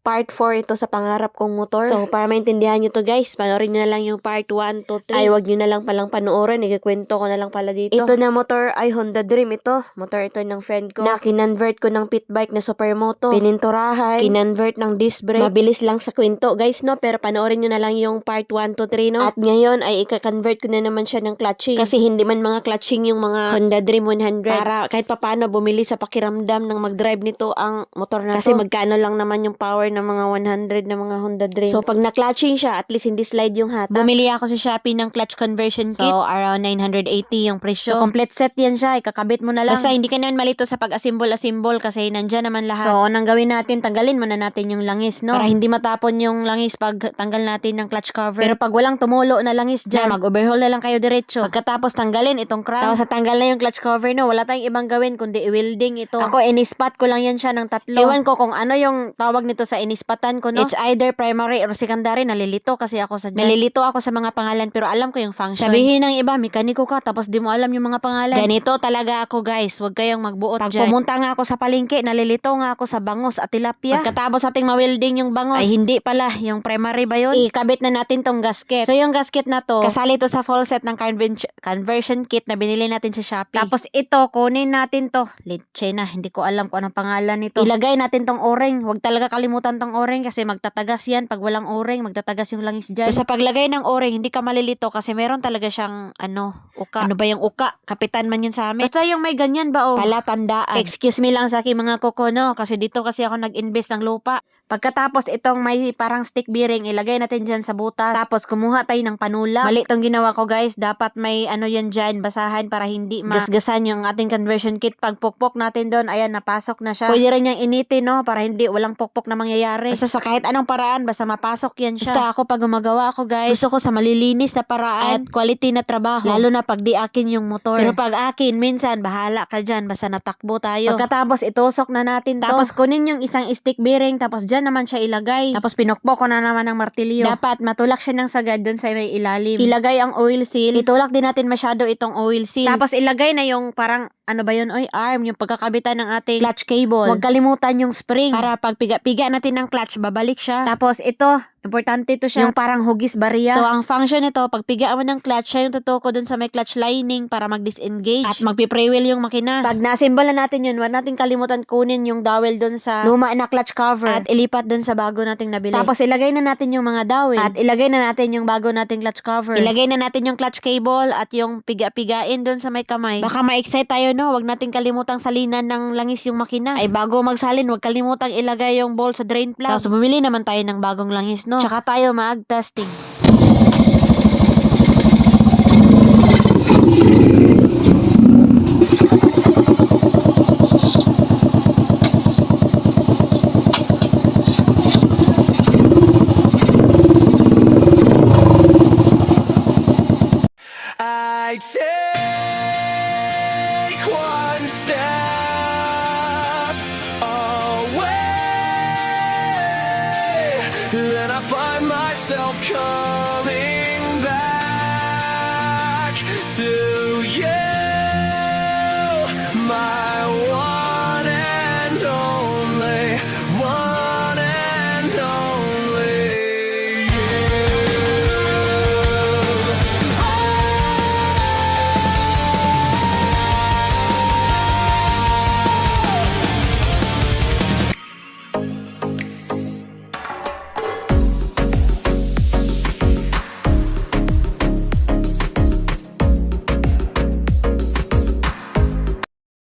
part 4 ito sa pangarap kong motor. So, para maintindihan nyo to guys, panoorin nyo na lang yung part 1, 2, 3. Ay, wag nyo na lang palang panoorin. Ikikwento ko na lang pala dito. Ito na motor ay Honda Dream ito. Motor ito ng friend ko. Na kinonvert ko ng pit bike na Supermoto. Pininturahan. Kinonvert ng disc brake. Mabilis lang sa kwento guys, no? Pero panoorin nyo na lang yung part 1, 2, 3, no? At ngayon ay ika-convert ko na naman siya ng clutching. Kasi hindi man mga clutching yung mga Honda Dream 100. Para kahit papano bumili sa pakiramdam ng mag-drive nito ang motor na kasi to. Kasi magkano lang naman yung power ng mga 100 na mga Honda Dream. So pag na-clutching siya, at least hindi slide yung hatak. Bumili ako sa Shopee ng clutch conversion kit. So around 980 yung presyo. So complete set yan siya, ikakabit mo na lang. Basta hindi ka naman malito sa pag-assemble kasi nandyan naman lahat. So anong gawin natin? Tanggalin muna natin yung langis, no? Para hindi matapon yung langis pag tanggal natin ng clutch cover. Pero pag walang tumulo na langis dyan, mag-overhaul na lang kayo diretso. Pagkatapos tanggalin itong crown. Tapos tanggal na yung clutch cover, no? Wala tayong ibang gawin kundi i-welding ito. Ako ini-spot ko lang yan siya ng 3. Ewan ko kung ano yung tawag nito sa inispatan ko, no? It's either primary or secondary. Nalilito ako sa mga pangalan pero alam ko yung function. Sabihin ng iba, mekaniko ka tapos di mo alam yung mga pangalan. Ganito talaga ako guys. Huwag kayong magbuot dyan. Pag pumunta nga ako sa palengke, nalilito nga ako sa bangos at tilapia. Pagkatapos ating ma-welding yung bangos, ay hindi pala. Yung primary ba yun? Ikabit na natin tong gasket. So yung gasket na to, kasali to sa full set ng conversion kit na binili natin sa Shopee. Tapos ito, kunin natin to. Leche na, hindi ko alam kung anong pangalan nito. Ilagay natin tong o-ring. Huwag talaga kalimutan tong o-ring kasi magtatagas yan. Pag walang o-ring, magtatagas yung langis dyan. So sa paglagay ng o-ring, hindi ka malilito kasi meron talaga siyang uka. Ano ba yung uka? Kapitan man yan sa amin. Basta yung may ganyan ba palatandaan. Excuse me lang sa aking mga kuko, no? Kasi dito kasi ako nag-invest ng lupa. Pagkatapos itong may parang stick bearing, ilagay natin dyan sa butas. Tapos kumuha tayo ng panula. Mali itong ginawa ko guys. Dapat may yan dyan, basahan para hindi magasgasan yung ating conversion kit. Pag pukpok natin doon, ayan, napasok na siya. Pwede rin niyang initin, no? Para hindi, walang pukpok na mangyayari. Basta sa kahit anong paraan, basta mapasok yan siya. Basta ako pag gumagawa ako guys, gusto ko sa malilinis na paraan at quality na trabaho. Lalo na pag di akin yung motor. Pero pag akin, minsan, bahala ka dyan. Basta natakbo tayo. Pagkatapos itusok na natin to. Tapos kunin yung isang stick bearing, tapos dyan naman siya ilagay. Tapos pinukpok ko na naman ng martilyo. Dapat matulak siya ng sagad doon sa may ilalim. Ilagay ang oil seal. Itulak din natin masyado itong oil seal. Tapos ilagay na yung parang ano ba yun? Arm. Yung pagkakabitan ng ating clutch cable. Huwag kalimutan yung spring. Para pag piga natin ng clutch, babalik siya. Tapos ito, importante to siya. Yung parang hugis barya. So, ang function nito, pag piga mo ng clutch, siya yung tutuko dun sa may clutch lining para mag-disengage. At magpi-pre-wheel yung makina. Pag na-assemble na natin yun, huwag natin kalimutan kunin yung dowel dun sa luma na clutch cover. At ilipat dun sa bago nating nabili. Tapos, ilagay na natin yung mga dowel. At ilagay na natin yung bago nating clutch cover. Ilagay na natin yung clutch cable at yung piga-pigain dun sa may kamay. Baka ma-excite tayo, no? Huwag natin kalimutang salinan ng langis yung makina. Ay, bago magsalin, huwag kalimutang ilagay yung bolt sa drain plug. Tapos, bumili naman tayo ng bagong langis, no? Tsaka tayo mag-testing. I take one step away, then I find myself coming back to you.